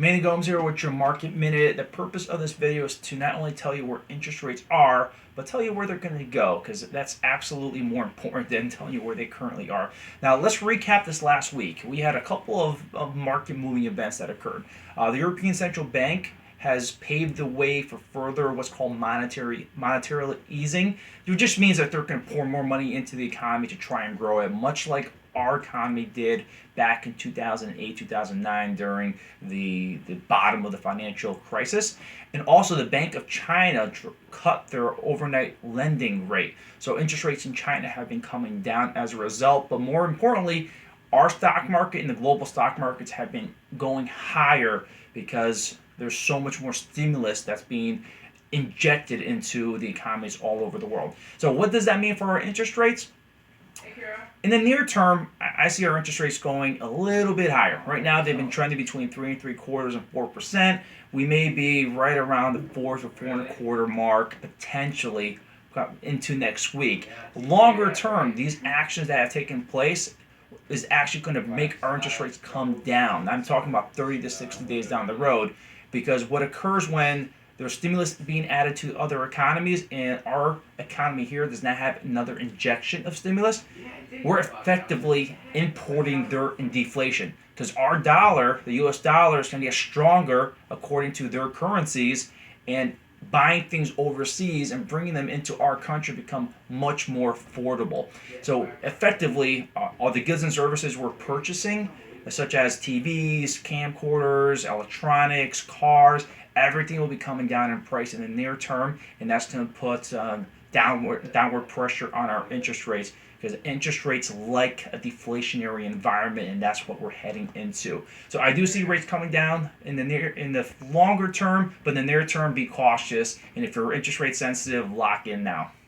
Manny Gomes here with your Market Minute. The purpose of this video is to not only tell you where interest rates are, but tell you where they're going to go, because that's absolutely more important than telling you where they currently are. Now, let's recap this last week. We had a couple of market moving events that occurred. The European Central Bank has paved the way for further what's called monetary easing. It just means that they're going to pour more money into the economy to try and grow it, much like our economy did back in 2008, 2009 during the bottom of the financial crisis. And also, the Bank of China cut their overnight lending rate. So, interest rates in China have been coming down as a result. But more importantly, our stock market and the global stock markets have been going higher because there's so much more stimulus that's being injected into the economies all over the world. So, what does that mean for our interest rates? In the near term, I see our interest rates going a little bit higher. Right now, they've been trending between 3.75% and 4%. We may be right around the 4 to 4.25 mark potentially into next week. Longer term, these actions that have taken place is actually going to make our interest rates come down. I'm talking about 30 to 60 days down the road, because what occurs when there's stimulus being added to other economies and our economy here does not have another injection of stimulus, we're effectively importing their deflation, because our dollar, the US dollar, is going to get stronger according to their currencies, and buying things overseas and bringing them into our country become much more affordable. So effectively, all the goods and services we're purchasing, such as TVs, camcorders, electronics, cars, everything will be coming down in price in the near term, and that's going to put downward pressure on our interest rates, because interest rates like a deflationary environment, and that's what we're heading into. So I do see rates coming down in the longer term, but in the near term, be cautious. And if you're interest rate sensitive, lock in now.